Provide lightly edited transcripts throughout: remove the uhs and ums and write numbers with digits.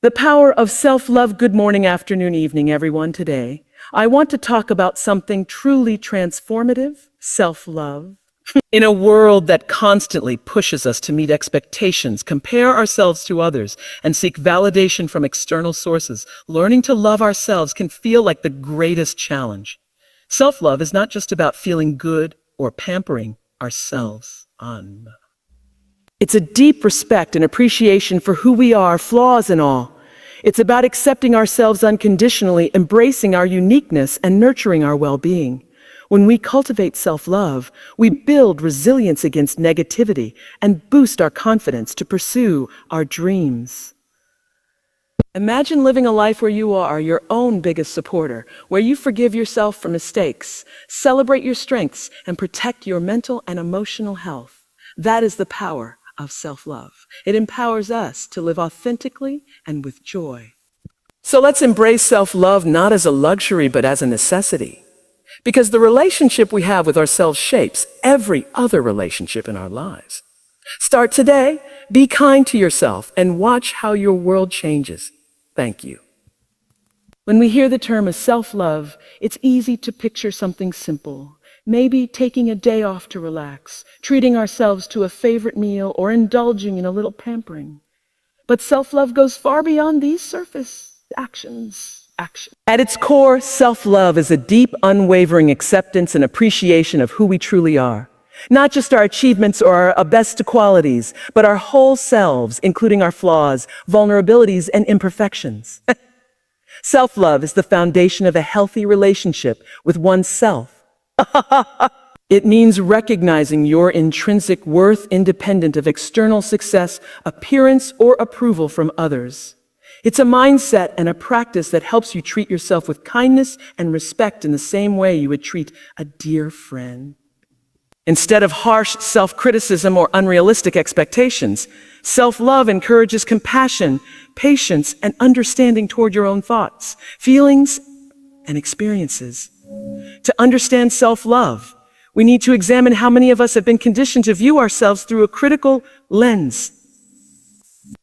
The power of self-love. Good morning, afternoon, evening, everyone. Today, I want to talk about something truly transformative, self-love. In a world that constantly pushes us to meet expectations, compare ourselves to others, and seek validation from external sources, learning to love ourselves can feel like the greatest challenge. Self-love is not just about feeling good or pampering ourselves on. It's a deep respect and appreciation for who we are, flaws and all. It's about accepting ourselves unconditionally, embracing our uniqueness, and nurturing our well-being. When we cultivate self-love, we build resilience against negativity and boost our confidence to pursue our dreams. Imagine living a life where you are your own biggest supporter, where you forgive yourself for mistakes, celebrate your strengths, and protect your mental and emotional health. That is the power of self-love. It empowers us to live authentically and with joy. So let's embrace self-love not as a luxury, but as a necessity. Because the relationship we have with ourselves shapes every other relationship in our lives. Start today, be kind to yourself, and watch how your world changes. Thank you. When we hear the term of self-love, it's easy to picture something simple. Maybe taking a day off to relax, treating ourselves to a favorite meal, or indulging in a little pampering. But self-love goes far beyond these surface actions. At its core, self-love is a deep, unwavering acceptance and appreciation of who we truly are. Not just our achievements or our best qualities, but our whole selves, including our flaws, vulnerabilities, and imperfections. Self-love is the foundation of a healthy relationship with oneself. It means recognizing your intrinsic worth independent of external success, appearance, or approval from others. It's a mindset and a practice that helps you treat yourself with kindness and respect in the same way you would treat a dear friend. Instead of harsh self-criticism or unrealistic expectations, self-love encourages compassion, patience, and understanding toward your own thoughts, feelings, and experiences. To understand self-love, we need to examine how many of us have been conditioned to view ourselves through a critical lens.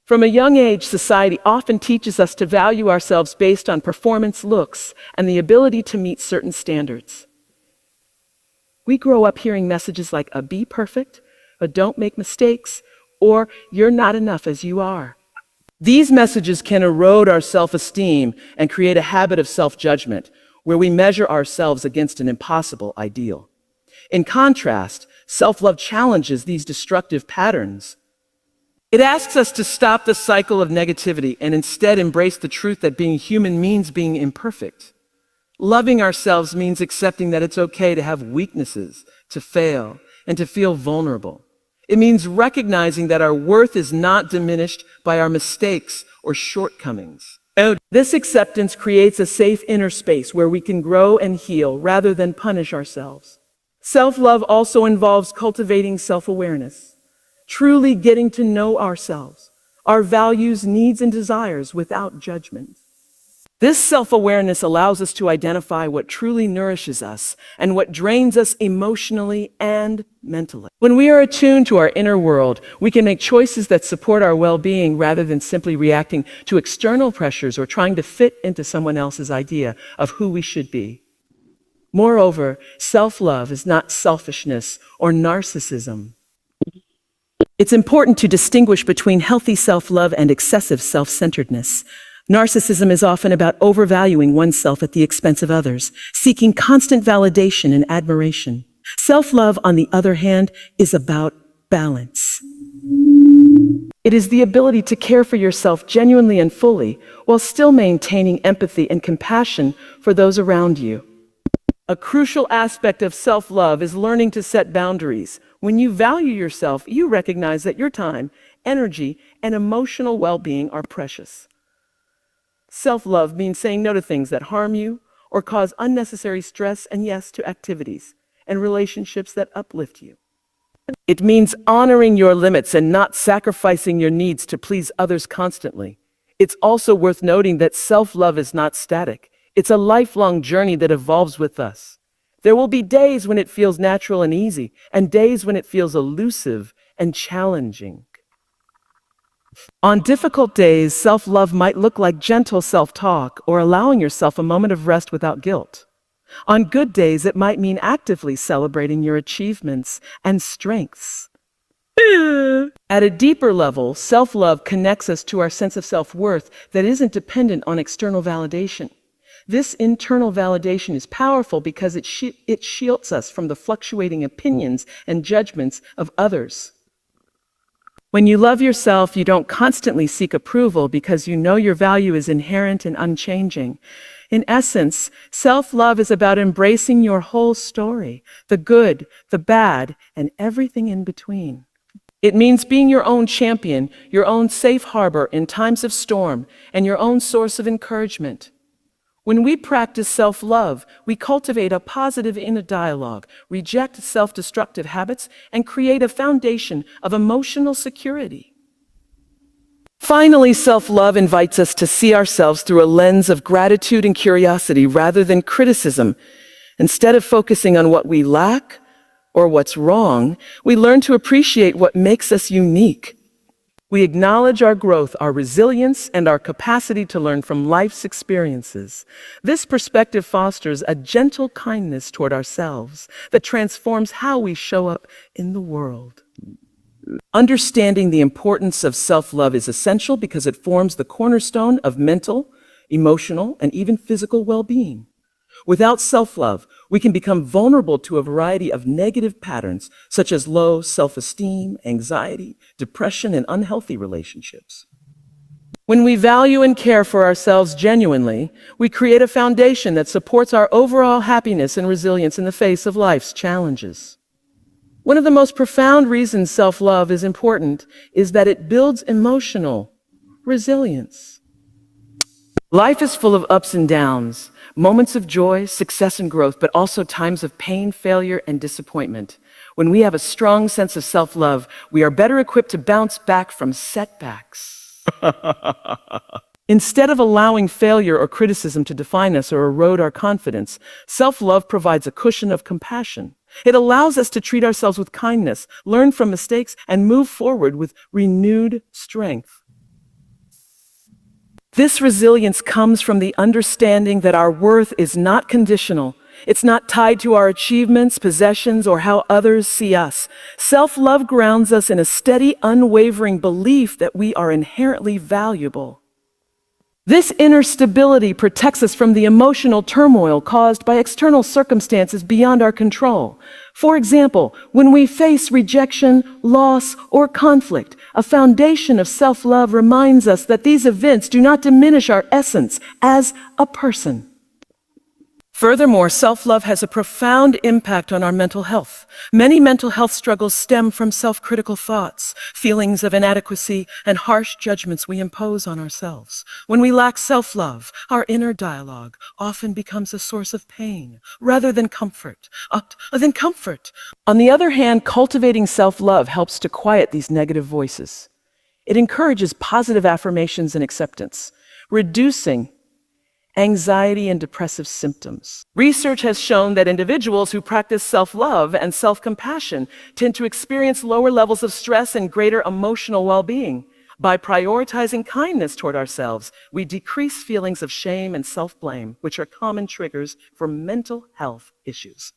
From a young age, society often teaches us to value ourselves based on performance, looks, and the ability to meet certain standards. We grow up hearing messages like be perfect, don't make mistakes, or you're not enough as you are. These messages can erode our self-esteem and create a habit of self-judgment, where we measure ourselves against an impossible ideal. In contrast, self-love challenges these destructive patterns. It asks us to stop the cycle of negativity and instead embrace the truth that being human means being imperfect. Loving ourselves means accepting that it's okay to have weaknesses, to fail, and to feel vulnerable. It means recognizing that our worth is not diminished by our mistakes or shortcomings. This acceptance creates a safe inner space where we can grow and heal rather than punish ourselves. Self-love also involves cultivating self-awareness, truly getting to know ourselves, our values, needs, and desires without judgment. This self-awareness allows us to identify what truly nourishes us and what drains us emotionally and mentally. When we are attuned to our inner world, we can make choices that support our well-being rather than simply reacting to external pressures or trying to fit into someone else's idea of who we should be. Moreover, self-love is not selfishness or narcissism. It's important to distinguish between healthy self-love and excessive self-centeredness. Narcissism is often about overvaluing oneself at the expense of others, seeking constant validation and admiration. Self-love, on the other hand, is about balance. It is the ability to care for yourself genuinely and fully, while still maintaining empathy and compassion for those around you. A crucial aspect of self-love is learning to set boundaries. When you value yourself, you recognize that your time, energy, and emotional well-being are precious. Self-love means saying no to things that harm you or cause unnecessary stress, and yes to activities and relationships that uplift you. It means honoring your limits and not sacrificing your needs to please others constantly. It's also worth noting that self-love is not static. It's a lifelong journey that evolves with us. There will be days when it feels natural and easy, and days when it feels elusive and challenging. On difficult days, self-love might look like gentle self-talk or allowing yourself a moment of rest without guilt. On good days, it might mean actively celebrating your achievements and strengths. At a deeper level, self-love connects us to our sense of self-worth that isn't dependent on external validation. This internal validation is powerful because it shields us from the fluctuating opinions and judgments of others. When you love yourself, you don't constantly seek approval because you know your value is inherent and unchanging. In essence, self-love is about embracing your whole story, the good, the bad, and everything in between. It means being your own champion, your own safe harbor in times of storm, and your own source of encouragement. When we practice self-love, we cultivate a positive inner dialogue, reject self-destructive habits, and create a foundation of emotional security. Finally, self-love invites us to see ourselves through a lens of gratitude and curiosity rather than criticism. Instead of focusing on what we lack or what's wrong, we learn to appreciate what makes us unique. We acknowledge our growth, our resilience, and our capacity to learn from life's experiences. This perspective fosters a gentle kindness toward ourselves that transforms how we show up in the world. Understanding the importance of self-love is essential because it forms the cornerstone of mental, emotional, and even physical well-being. Without self-love, we can become vulnerable to a variety of negative patterns, such as low self-esteem, anxiety, depression, and unhealthy relationships. When we value and care for ourselves genuinely, we create a foundation that supports our overall happiness and resilience in the face of life's challenges. One of the most profound reasons self-love is important is that it builds emotional resilience. Life is full of ups and downs, moments of joy, success, and growth, but also times of pain, failure, and disappointment. When we have a strong sense of self-love, we are better equipped to bounce back from setbacks. Instead of allowing failure or criticism to define us or erode our confidence, self-love provides a cushion of compassion. It allows us to treat ourselves with kindness, learn from mistakes, and move forward with renewed strength. This resilience comes from the understanding that our worth is not conditional. It's not tied to our achievements, possessions, or how others see us. Self-love grounds us in a steady, unwavering belief that we are inherently valuable. This inner stability protects us from the emotional turmoil caused by external circumstances beyond our control. For example, when we face rejection, loss, or conflict, a foundation of self-love reminds us that these events do not diminish our essence as a person. Furthermore, self-love has a profound impact on our mental health. Many mental health struggles stem from self-critical thoughts, feelings of inadequacy, and harsh judgments we impose on ourselves. When we lack self-love, our inner dialogue often becomes a source of pain rather than comfort. On the other hand, cultivating self-love helps to quiet these negative voices. It encourages positive affirmations and acceptance, reducing anxiety and depressive symptoms. Research has shown that individuals who practice self-love and self-compassion tend to experience lower levels of stress and greater emotional well-being. By prioritizing kindness toward ourselves, we decrease feelings of shame and self-blame, which are common triggers for mental health issues.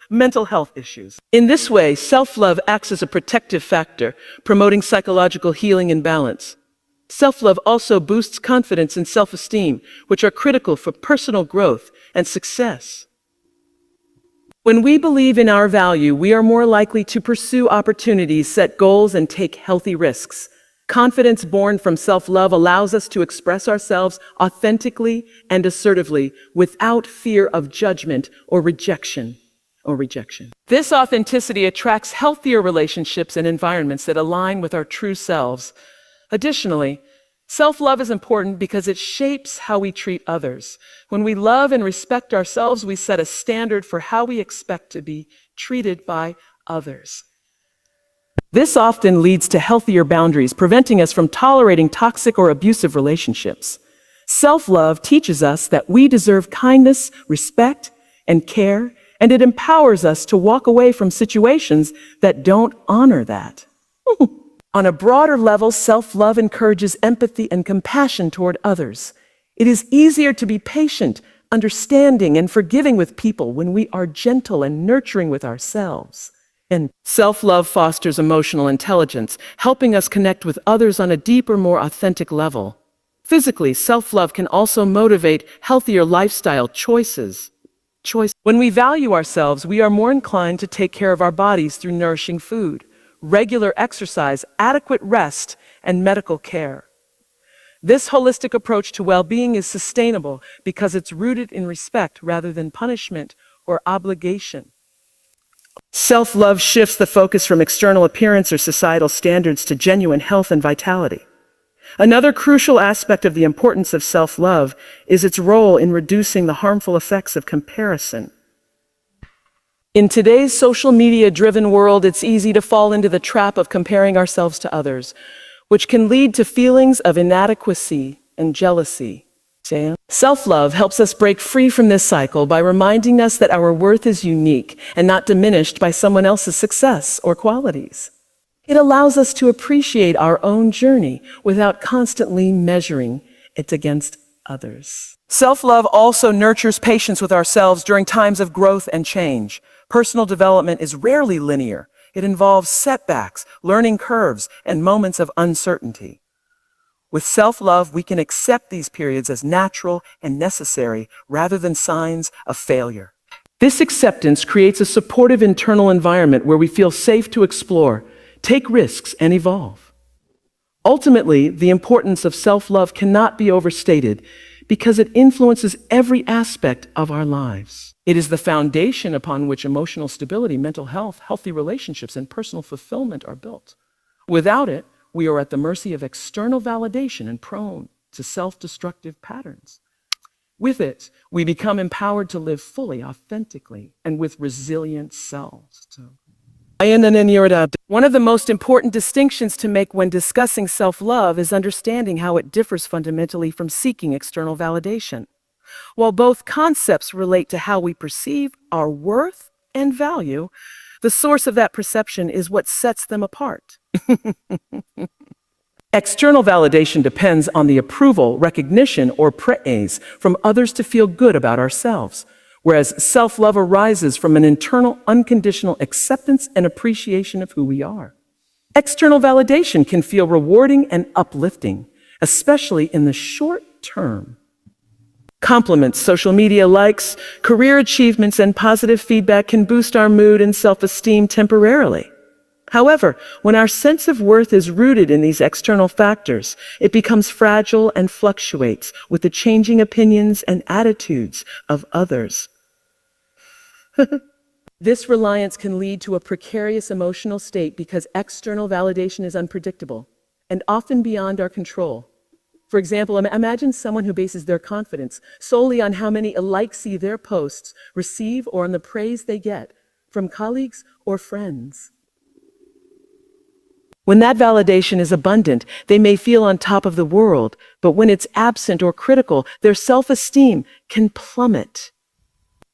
Mental health issues. In this way, self-love acts as a protective factor, promoting psychological healing and balance. Self-love also boosts confidence and self-esteem, which are critical for personal growth and success. When we believe in our value, we are more likely to pursue opportunities, set goals, and take healthy risks. Confidence born from self-love allows us to express ourselves authentically and assertively without fear of judgment or rejection. This authenticity attracts healthier relationships and environments that align with our true selves. Additionally, self-love is important because it shapes how we treat others. When we love and respect ourselves, we set a standard for how we expect to be treated by others. This often leads to healthier boundaries, preventing us from tolerating toxic or abusive relationships. Self-love teaches us that we deserve kindness, respect, and care, and it empowers us to walk away from situations that don't honor that. On a broader level, self-love encourages empathy and compassion toward others. It is easier to be patient, understanding, and forgiving with people when we are gentle and nurturing with ourselves. And self-love fosters emotional intelligence, helping us connect with others on a deeper, more authentic level. Physically, self-love can also motivate healthier lifestyle choices. When we value ourselves, we are more inclined to take care of our bodies through nourishing food, regular exercise, adequate rest, and medical care. This holistic approach to well-being is sustainable because it's rooted in respect rather than punishment or obligation. Self-love shifts the focus from external appearance or societal standards to genuine health and vitality. Another crucial aspect of the importance of self-love is its role in reducing the harmful effects of comparison. In today's social media-driven world, it's easy to fall into the trap of comparing ourselves to others, which can lead to feelings of inadequacy and jealousy. Self-love helps us break free from this cycle by reminding us that our worth is unique and not diminished by someone else's success or qualities. It allows us to appreciate our own journey without constantly measuring it against others. Self-love also nurtures patience with ourselves during times of growth and change. Personal development is rarely linear. It involves setbacks, learning curves, and moments of uncertainty. With self-love, we can accept these periods as natural and necessary rather than signs of failure. This acceptance creates a supportive internal environment where we feel safe to explore, take risks, and evolve. Ultimately, the importance of self-love cannot be overstated because it influences every aspect of our lives. It is the foundation upon which emotional stability, mental health, healthy relationships, and personal fulfillment are built. Without it, we are at the mercy of external validation and prone to self-destructive patterns. With it, we become empowered to live fully, authentically, and with resilient selves. One of the most important distinctions to make when discussing self-love is understanding how it differs fundamentally from seeking external validation. While both concepts relate to how we perceive our worth and value, the source of that perception is what sets them apart. External validation depends on the approval, recognition, or praise from others to feel good about ourselves, whereas self-love arises from an internal, unconditional acceptance and appreciation of who we are. External validation can feel rewarding and uplifting, especially in the short term. Compliments, social media likes, career achievements, and positive feedback can boost our mood and self-esteem temporarily. However, when our sense of worth is rooted in these external factors, it becomes fragile and fluctuates with the changing opinions and attitudes of others. This reliance can lead to a precarious emotional state because external validation is unpredictable and often beyond our control. For example, imagine someone who bases their confidence solely on how many likes their posts receive or on the praise they get from colleagues or friends. When that validation is abundant, they may feel on top of the world, but when it's absent or critical, their self-esteem can plummet.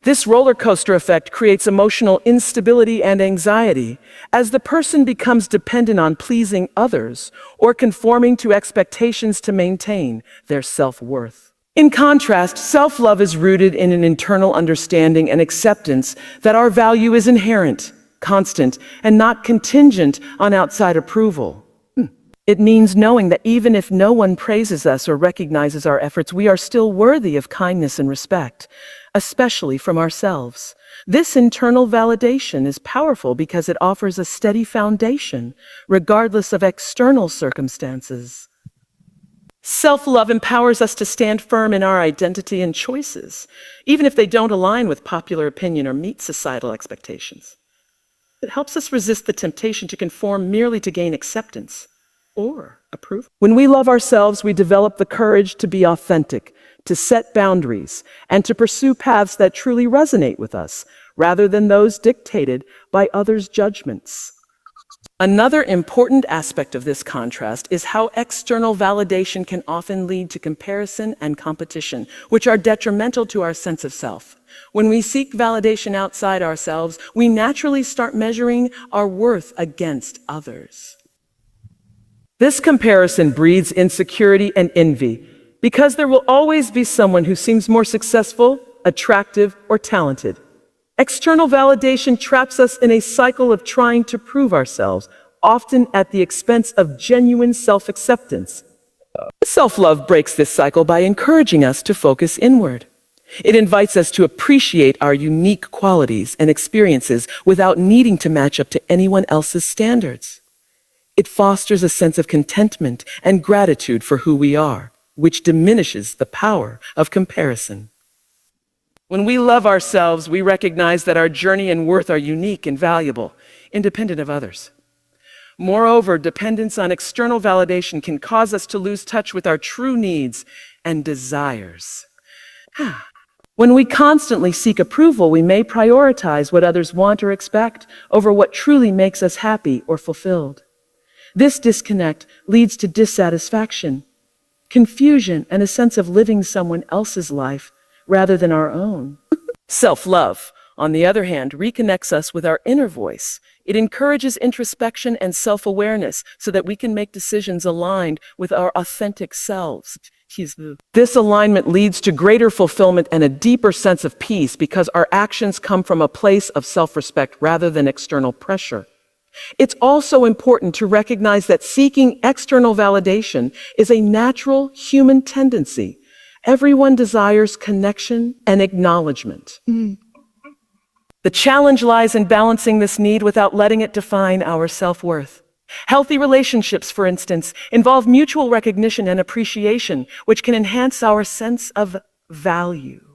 This roller coaster effect creates emotional instability and anxiety as the person becomes dependent on pleasing others or conforming to expectations to maintain their self-worth. In contrast, self-love is rooted in an internal understanding and acceptance that our value is inherent, constant, and not contingent on outside approval. It means knowing that even if no one praises us or recognizes our efforts, we are still worthy of kindness and respect, especially from ourselves. This internal validation is powerful because it offers a steady foundation, regardless of external circumstances. Self-love empowers us to stand firm in our identity and choices, even if they don't align with popular opinion or meet societal expectations. It helps us resist the temptation to conform merely to gain acceptance or approval. When we love ourselves, we develop the courage to be authentic, to set boundaries, and to pursue paths that truly resonate with us, rather than those dictated by others' judgments. Another important aspect of this contrast is how external validation can often lead to comparison and competition, which are detrimental to our sense of self. When we seek validation outside ourselves, we naturally start measuring our worth against others. This comparison breeds insecurity and envy because there will always be someone who seems more successful, attractive, or talented. External validation traps us in a cycle of trying to prove ourselves, often at the expense of genuine self-acceptance. Self-love breaks this cycle by encouraging us to focus inward. It invites us to appreciate our unique qualities and experiences without needing to match up to anyone else's standards. It fosters a sense of contentment and gratitude for who we are, which diminishes the power of comparison. When we love ourselves, we recognize that our journey and worth are unique and valuable, independent of others. Moreover, dependence on external validation can cause us to lose touch with our true needs and desires. When we constantly seek approval, we may prioritize what others want or expect over what truly makes us happy or fulfilled. This disconnect leads to dissatisfaction, confusion, and a sense of living someone else's life rather than our own. Self-love, on the other hand, reconnects us with our inner voice. It encourages introspection and self-awareness so that we can make decisions aligned with our authentic selves. This alignment leads to greater fulfillment and a deeper sense of peace because our actions come from a place of self-respect rather than external pressure. It's also important to recognize that seeking external validation is a natural human tendency. Everyone desires connection and acknowledgement. The challenge lies in balancing this need without letting it define our self-worth. Healthy relationships, for instance, involve mutual recognition and appreciation, which can enhance our sense of value.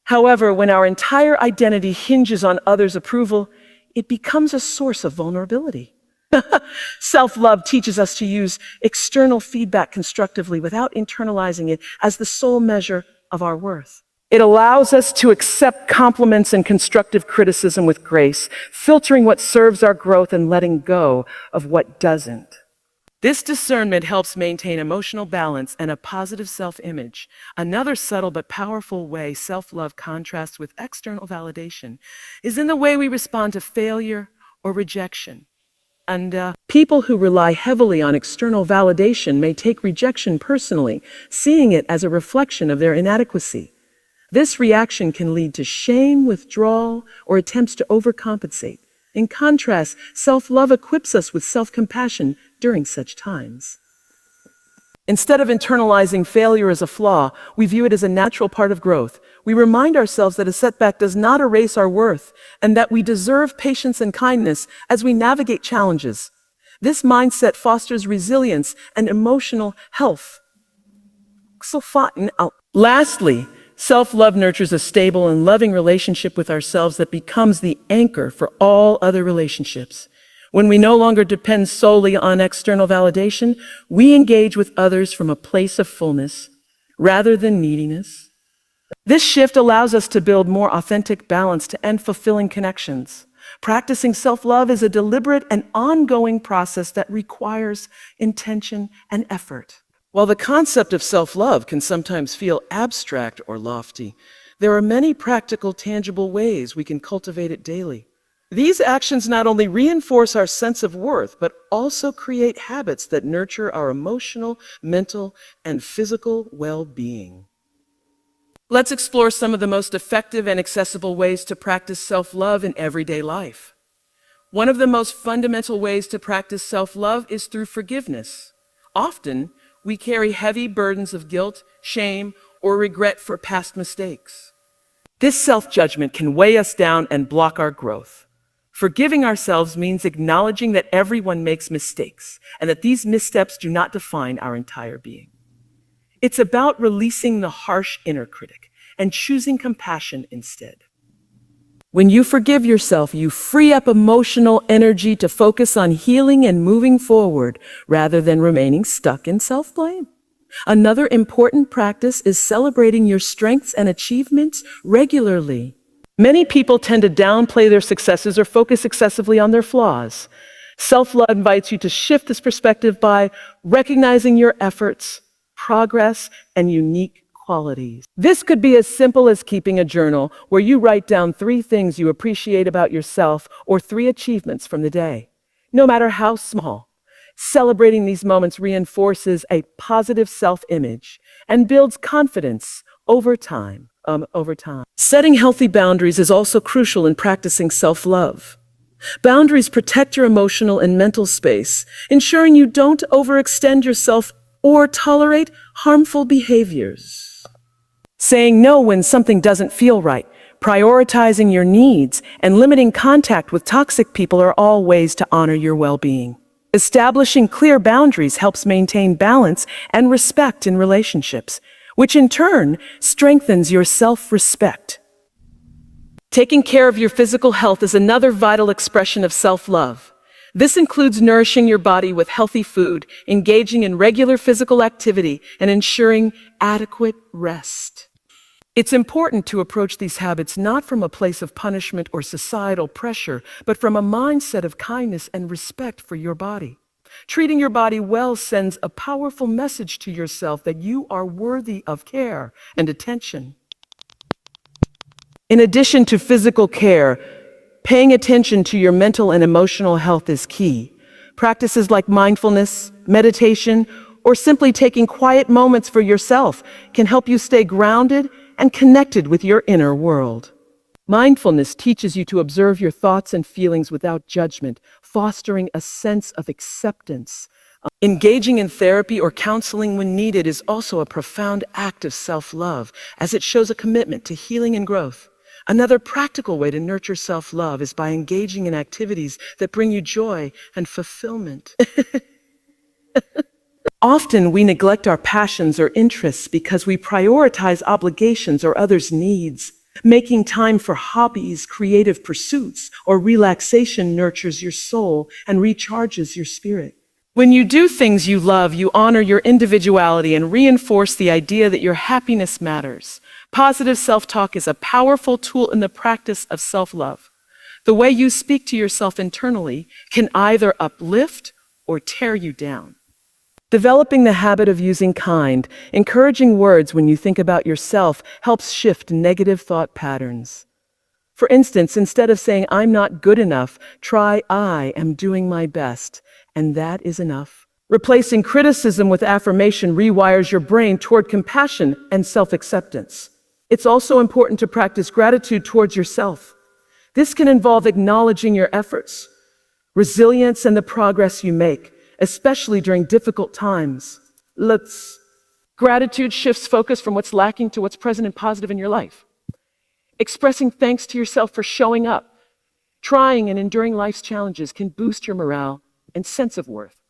However, when our entire identity hinges on others' approval, it becomes a source of vulnerability. Self-love teaches us to use external feedback constructively without internalizing it as the sole measure of our worth. It allows us to accept compliments and constructive criticism with grace, filtering what serves our growth and letting go of what doesn't. This discernment helps maintain emotional balance and a positive self-image. Another subtle but powerful way self-love contrasts with external validation is in the way we respond to failure or rejection. And people who rely heavily on external validation may take rejection personally, seeing it as a reflection of their inadequacy. This reaction can lead to shame, withdrawal, or attempts to overcompensate. In contrast, self-love equips us with self-compassion during such times. Instead of internalizing failure as a flaw, we view it as a natural part of growth. We remind ourselves that a setback does not erase our worth and that we deserve patience and kindness as we navigate challenges. This mindset fosters resilience and emotional health. Lastly, self-love nurtures a stable and loving relationship with ourselves that becomes the anchor for all other relationships. When we no longer depend solely on external validation, we engage with others from a place of fullness rather than neediness. This shift allows us to build more authentic, balanced, and fulfilling connections. Practicing self-love is a deliberate and ongoing process that requires intention and effort. While the concept of self-love can sometimes feel abstract or lofty, there are many practical, tangible ways we can cultivate it daily. These actions not only reinforce our sense of worth, but also create habits that nurture our emotional, mental, and physical well-being. Let's explore some of the most effective and accessible ways to practice self-love in everyday life. One of the most fundamental ways to practice self-love is through forgiveness. Often, we carry heavy burdens of guilt, shame, or regret for past mistakes. This self-judgment can weigh us down and block our growth. Forgiving ourselves means acknowledging that everyone makes mistakes and that these missteps do not define our entire being. It's about releasing the harsh inner critic and choosing compassion instead. When you forgive yourself, you free up emotional energy to focus on healing and moving forward rather than remaining stuck in self-blame. Another important practice is celebrating your strengths and achievements regularly. Many people tend to downplay their successes or focus excessively on their flaws. Self-love invites you to shift this perspective by recognizing your efforts, progress, and unique qualities. This could be as simple as keeping a journal where you write down 3 things you appreciate about yourself or 3 achievements from the day, no matter how small. Celebrating these moments reinforces a positive self-image and builds confidence over time. Setting healthy boundaries is also crucial in practicing self-love. Boundaries protect your emotional and mental space, ensuring you don't overextend yourself or tolerate harmful behaviors. Saying no when something doesn't feel right, prioritizing your needs, and limiting contact with toxic people are all ways to honor your well-being. Establishing clear boundaries helps maintain balance and respect in relationships, which in turn strengthens your self-respect. Taking care of your physical health is another vital expression of self-love. This includes nourishing your body with healthy food, engaging in regular physical activity, and ensuring adequate rest. It's important to approach these habits not from a place of punishment or societal pressure, but from a mindset of kindness and respect for your body. Treating your body well sends a powerful message to yourself that you are worthy of care and attention. In addition to physical care, paying attention to your mental and emotional health is key. Practices like mindfulness, meditation, or simply taking quiet moments for yourself can help you stay grounded and connected with your inner world. Mindfulness teaches you to observe your thoughts and feelings without judgment, fostering a sense of acceptance. Engaging in therapy or counseling when needed is also a profound act of self-love, as it shows a commitment to healing and growth. Another practical way to nurture self-love is by engaging in activities that bring you joy and fulfillment. Often we neglect our passions or interests because we prioritize obligations or others' needs. Making time for hobbies, creative pursuits, or relaxation nurtures your soul and recharges your spirit. When you do things you love, you honor your individuality and reinforce the idea that your happiness matters. Positive self-talk is a powerful tool in the practice of self-love. The way you speak to yourself internally can either uplift or tear you down. Developing the habit of using kind, encouraging words when you think about yourself helps shift negative thought patterns. For instance, instead of saying, "I'm not good enough," try, "I am doing my best, and that is enough." Replacing criticism with affirmation rewires your brain toward compassion and self-acceptance. It's also important to practice gratitude towards yourself. This can involve acknowledging your efforts, resilience, and the progress you make, especially during difficult times. Gratitude shifts focus from what's lacking to what's present and positive in your life. Expressing thanks to yourself for showing up, trying, and enduring life's challenges can boost your morale and sense of worth.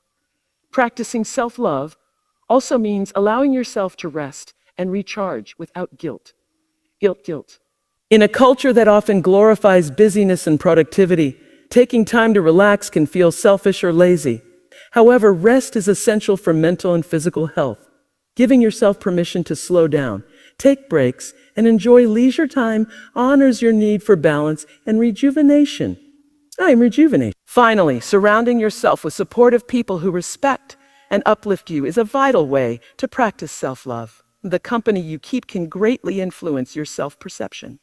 Practicing self-love also means allowing yourself to rest and recharge without guilt. In a culture that often glorifies busyness and productivity, taking time to relax can feel selfish or lazy. However, rest is essential for mental and physical health. Giving yourself permission to slow down, take breaks, and enjoy leisure time honors your need for balance and rejuvenation. Finally, surrounding yourself with supportive people who respect and uplift you is a vital way to practice self-love. The company you keep can greatly influence your self-perception.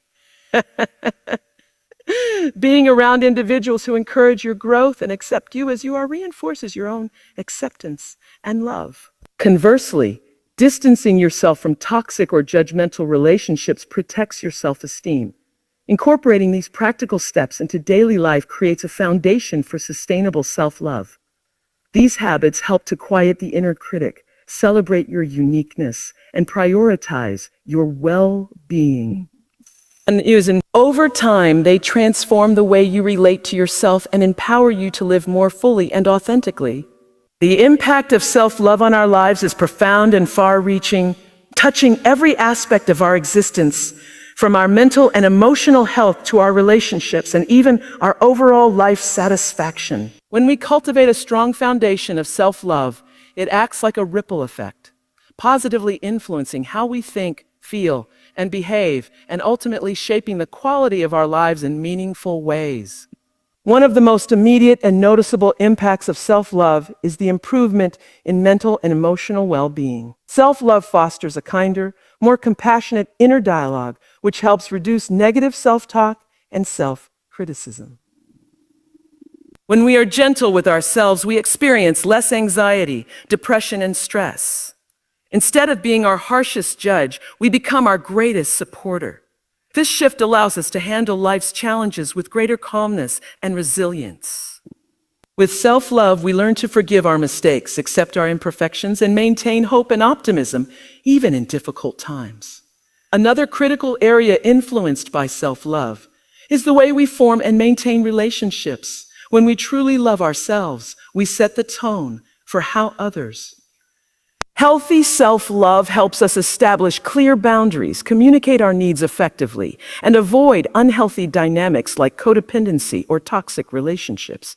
Being around individuals who encourage your growth and accept you as you are reinforces your own acceptance and love. Conversely, distancing yourself from toxic or judgmental relationships protects your self-esteem. Incorporating these practical steps into daily life creates a foundation for sustainable self-love. These habits help to quiet the inner critic, celebrate your uniqueness, and prioritize your well-being. Over time, they transform the way you relate to yourself and empower you to live more fully and authentically. The impact of self-love on our lives is profound and far-reaching, touching every aspect of our existence, from our mental and emotional health to our relationships and even our overall life satisfaction. When we cultivate a strong foundation of self-love, it acts like a ripple effect, positively influencing how we think, feel, and behave, and ultimately shaping the quality of our lives in meaningful ways. One of the most immediate and noticeable impacts of self-love is the improvement in mental and emotional well-being. Self-love fosters a kinder, more compassionate inner dialogue, which helps reduce negative self-talk and self-criticism. When we are gentle with ourselves, we experience less anxiety, depression, and stress. Instead of being our harshest judge, we become our greatest supporter. This shift allows us to handle life's challenges with greater calmness and resilience. With self-love, we learn to forgive our mistakes, accept our imperfections, and maintain hope and optimism, even in difficult times. Another critical area influenced by self-love is the way we form and maintain relationships. When we truly love ourselves, we set the tone for how others. Healthy self-love helps us establish clear boundaries, communicate our needs effectively, and avoid unhealthy dynamics like codependency or toxic relationships.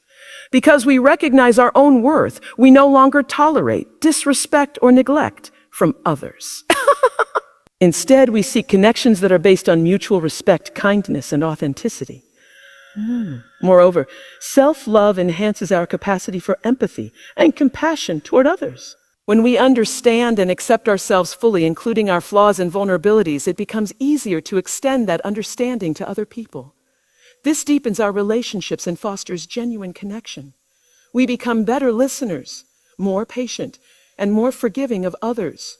Because we recognize our own worth, we no longer tolerate disrespect or neglect from others. Instead, we seek connections that are based on mutual respect, kindness, and authenticity. Moreover, self-love enhances our capacity for empathy and compassion toward others. When we understand and accept ourselves fully, including our flaws and vulnerabilities, it becomes easier to extend that understanding to other people. This deepens our relationships and fosters genuine connection. We become better listeners, more patient, and more forgiving of others'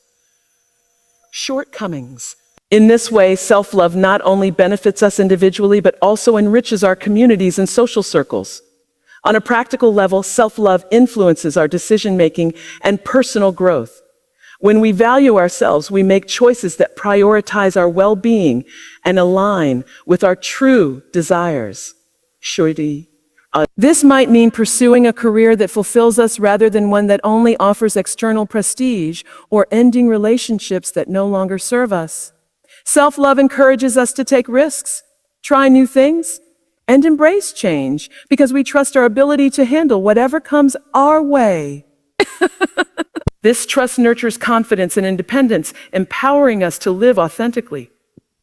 shortcomings. In this way, self-love not only benefits us individually, but also enriches our communities and social circles. On a practical level, self-love influences our decision-making and personal growth. When we value ourselves, we make choices that prioritize our well-being and align with our true desires. This might mean pursuing a career that fulfills us rather than one that only offers external prestige, or ending relationships that no longer serve us. Self-love encourages us to take risks, try new things, and embrace change because we trust our ability to handle whatever comes our way. This trust nurtures confidence and independence, empowering us to live authentically.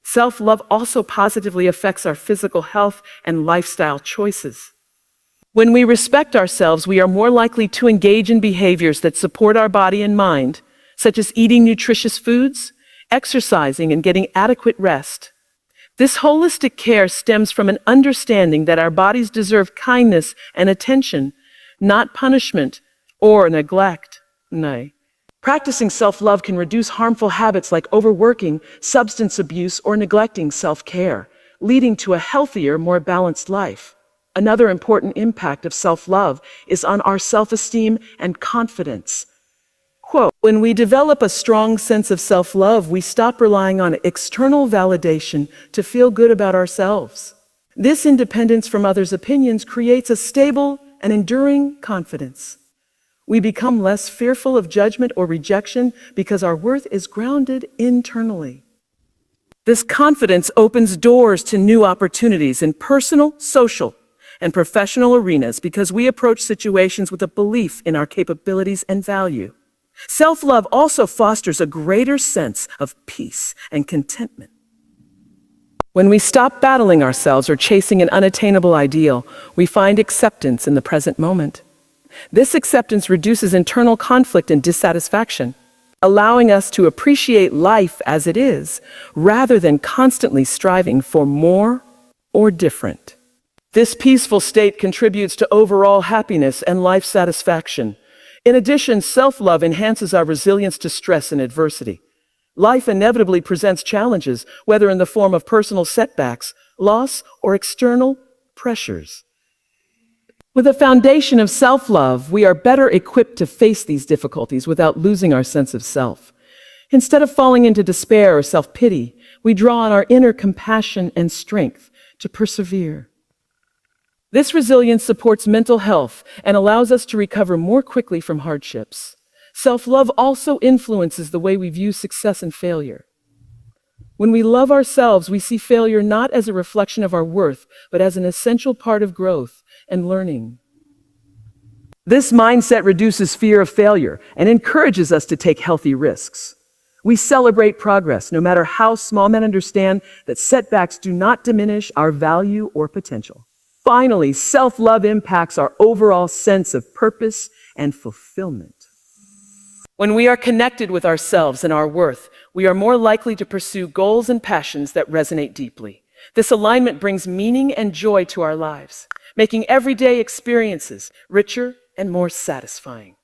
Self-love also positively affects our physical health and lifestyle choices. When we respect ourselves, we are more likely to engage in behaviors that support our body and mind, such as eating nutritious foods, exercising, and getting adequate rest. This holistic care stems from an understanding that our bodies deserve kindness and attention, not punishment or neglect. Nay. Practicing self-love can reduce harmful habits like overworking, substance abuse, or neglecting self-care, leading to a healthier, more balanced life. Another important impact of self-love is on our self-esteem and confidence. Quote, when we develop a strong sense of self-love, we stop relying on external validation to feel good about ourselves. This independence from others' opinions creates a stable and enduring confidence. We become less fearful of judgment or rejection because our worth is grounded internally. This confidence opens doors to new opportunities in personal, social, and professional arenas because we approach situations with a belief in our capabilities and value. Self-love also fosters a greater sense of peace and contentment. When we stop battling ourselves or chasing an unattainable ideal, we find acceptance in the present moment. This acceptance reduces internal conflict and dissatisfaction, allowing us to appreciate life as it is, rather than constantly striving for more or different. This peaceful state contributes to overall happiness and life satisfaction. In addition, self-love enhances our resilience to stress and adversity. Life inevitably presents challenges, whether in the form of personal setbacks, loss, or external pressures. With a foundation of self-love, we are better equipped to face these difficulties without losing our sense of self. Instead of falling into despair or self-pity, we draw on our inner compassion and strength to persevere. This resilience supports mental health and allows us to recover more quickly from hardships. Self-love also influences the way we view success and failure. When we love ourselves, we see failure not as a reflection of our worth, but as an essential part of growth and learning. This mindset reduces fear of failure and encourages us to take healthy risks. We celebrate progress, no matter how small, and understand that setbacks do not diminish our value or potential. Finally, self-love impacts our overall sense of purpose and fulfillment. When we are connected with ourselves and our worth, we are more likely to pursue goals and passions that resonate deeply. This alignment brings meaning and joy to our lives, making everyday experiences richer and more satisfying.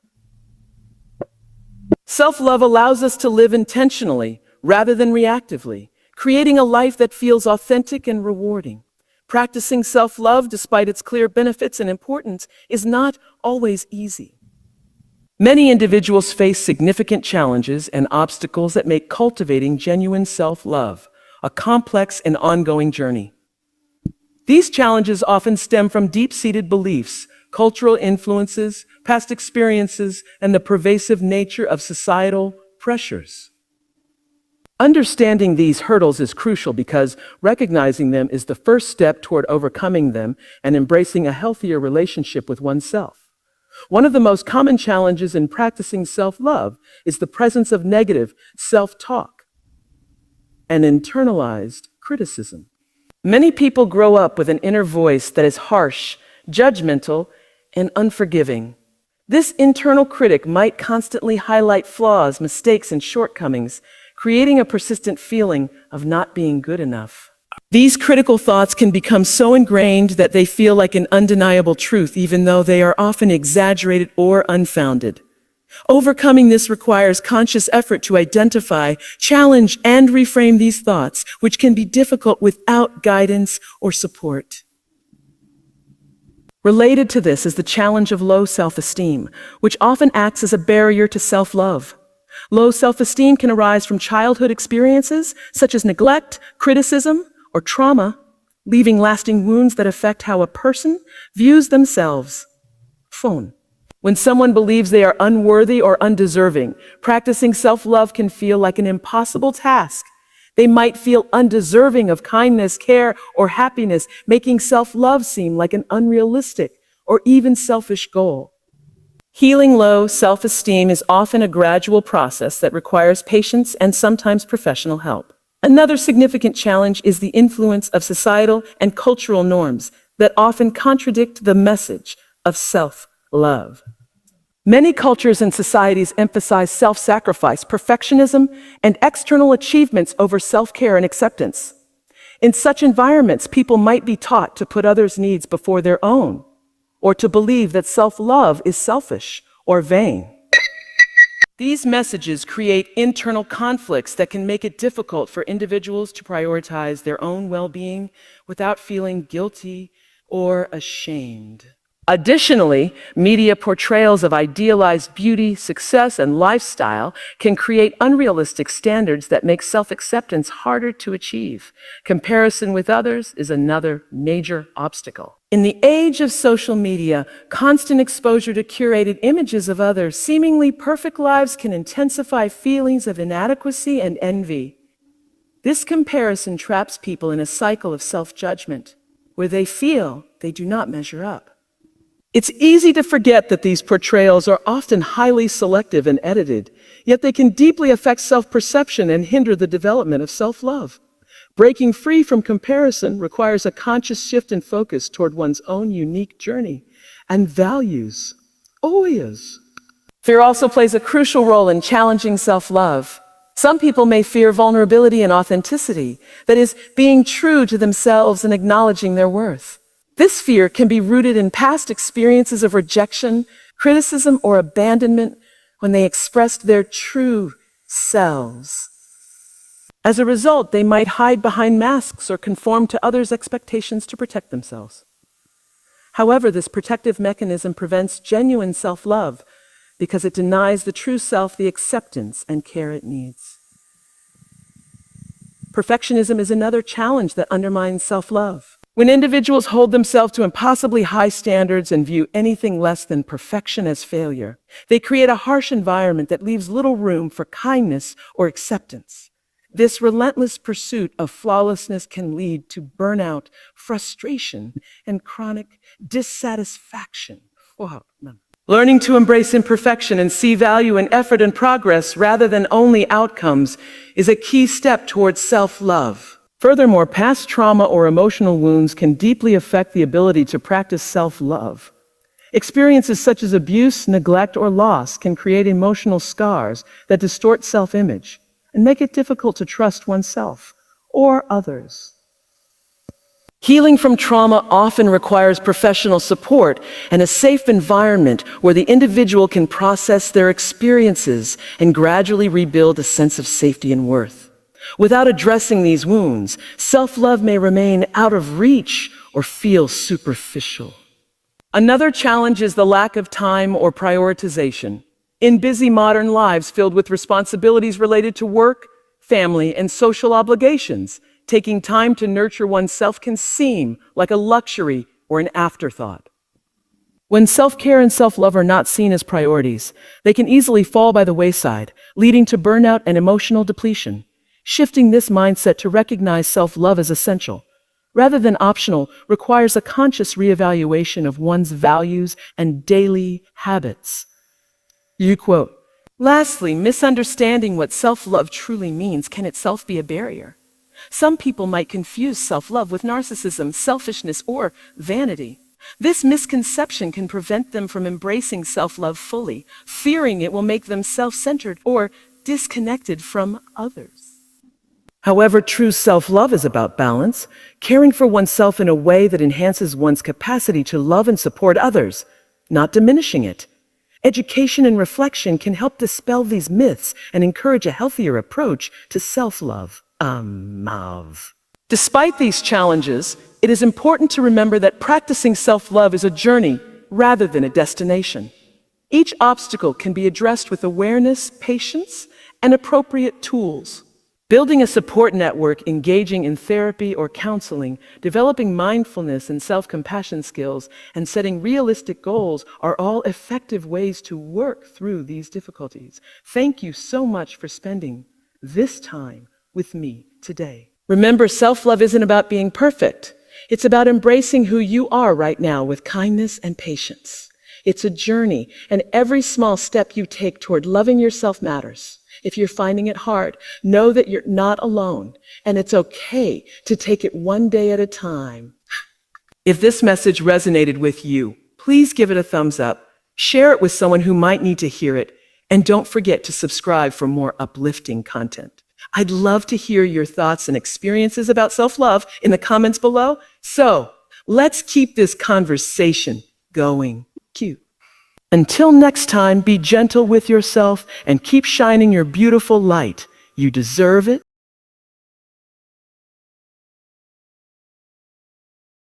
Self-love allows us to live intentionally rather than reactively, creating a life that feels authentic and rewarding. Practicing self-love, despite its clear benefits and importance, is not always easy. Many individuals face significant challenges and obstacles that make cultivating genuine self-love a complex and ongoing journey. These challenges often stem from deep-seated beliefs, cultural influences, past experiences, and the pervasive nature of societal pressures. Understanding these hurdles is crucial because recognizing them is the first step toward overcoming them and embracing a healthier relationship with oneself. One of the most common challenges in practicing self-love is the presence of negative self-talk and internalized criticism. Many people grow up with an inner voice that is harsh, judgmental, and unforgiving. This internal critic might constantly highlight flaws, mistakes, and shortcomings, creating a persistent feeling of not being good enough. These critical thoughts can become so ingrained that they feel like an undeniable truth, even though they are often exaggerated or unfounded. Overcoming this requires conscious effort to identify, challenge, and reframe these thoughts, which can be difficult without guidance or support. Related to this is the challenge of low self-esteem, which often acts as a barrier to self-love. Low self-esteem can arise from childhood experiences such as neglect, criticism, or trauma, leaving lasting wounds that affect how a person views themselves. When someone believes they are unworthy or undeserving, practicing self-love can feel like an impossible task. They might feel undeserving of kindness, care, or happiness, making self-love seem like an unrealistic or even selfish goal. Healing low self-esteem is often a gradual process that requires patience and sometimes professional help. Another significant challenge is the influence of societal and cultural norms that often contradict the message of self-love. Many cultures and societies emphasize self-sacrifice, perfectionism, and external achievements over self-care and acceptance. In such environments, people might be taught to put others' needs before their own, or to believe that self-love is selfish or vain. These messages create internal conflicts that can make it difficult for individuals to prioritize their own well-being without feeling guilty or ashamed. Additionally, media portrayals of idealized beauty, success, and lifestyle can create unrealistic standards that make self-acceptance harder to achieve. Comparison with others is another major obstacle. In the age of social media, constant exposure to curated images of others' seemingly perfect lives can intensify feelings of inadequacy and envy. This comparison traps people in a cycle of self-judgment, where they feel they do not measure up. It's easy to forget that these portrayals are often highly selective and edited, yet they can deeply affect self-perception and hinder the development of self-love. Breaking free from comparison requires a conscious shift in focus toward one's own unique journey and values. Fear also plays a crucial role in challenging self-love. Some people may fear vulnerability and authenticity, that is, being true to themselves and acknowledging their worth. This fear can be rooted in past experiences of rejection, criticism, or abandonment when they expressed their true selves. As a result, they might hide behind masks or conform to others' expectations to protect themselves. However, this protective mechanism prevents genuine self-love because it denies the true self the acceptance and care it needs. Perfectionism is another challenge that undermines self-love. When individuals hold themselves to impossibly high standards and view anything less than perfection as failure, they create a harsh environment that leaves little room for kindness or acceptance. This relentless pursuit of flawlessness can lead to burnout, frustration, and chronic dissatisfaction. Learning to embrace imperfection and see value in effort and progress rather than only outcomes is a key step towards self-love. Furthermore, past trauma or emotional wounds can deeply affect the ability to practice self-love. Experiences such as abuse, neglect, or loss can create emotional scars that distort self-image and make it difficult to trust oneself or others. Healing from trauma often requires professional support and a safe environment where the individual can process their experiences and gradually rebuild a sense of safety and worth. Without addressing these wounds, self-love may remain out of reach or feel superficial. Another challenge is the lack of time or prioritization. In busy modern lives filled with responsibilities related to work, family, and social obligations, taking time to nurture oneself can seem like a luxury or an afterthought. When self-care and self-love are not seen as priorities, they can easily fall by the wayside, leading to burnout and emotional depletion. Shifting this mindset to recognize self-love as essential, rather than optional, requires a conscious reevaluation of one's values and daily habits. You quote, "Lastly, misunderstanding what self-love truly means can itself be a barrier. Some people might confuse self-love with narcissism, selfishness, or vanity. This misconception can prevent them from embracing self-love fully, fearing it will make them self-centered or disconnected from others." However, true self-love is about balance, caring for oneself in a way that enhances one's capacity to love and support others, not diminishing it. Education and reflection can help dispel these myths and encourage a healthier approach to self-love. Despite these challenges, it is important to remember that practicing self-love is a journey rather than a destination. Each obstacle can be addressed with awareness, patience, and appropriate tools. Building a support network, engaging in therapy or counseling, developing mindfulness and self-compassion skills, and setting realistic goals are all effective ways to work through these difficulties. Thank you so much for spending this time with me today. Remember, self-love isn't about being perfect. It's about embracing who you are right now with kindness and patience. It's a journey, and every small step you take toward loving yourself matters. If you're finding it hard, know that you're not alone, and it's okay to take it one day at a time. If this message resonated with you, please give it a thumbs up, share it with someone who might need to hear it, and don't forget to subscribe for more uplifting content. I'd love to hear your thoughts and experiences about self-love in the comments below. So let's keep this conversation going. Cute. Until next time, be gentle with yourself and keep shining your beautiful light. You deserve it.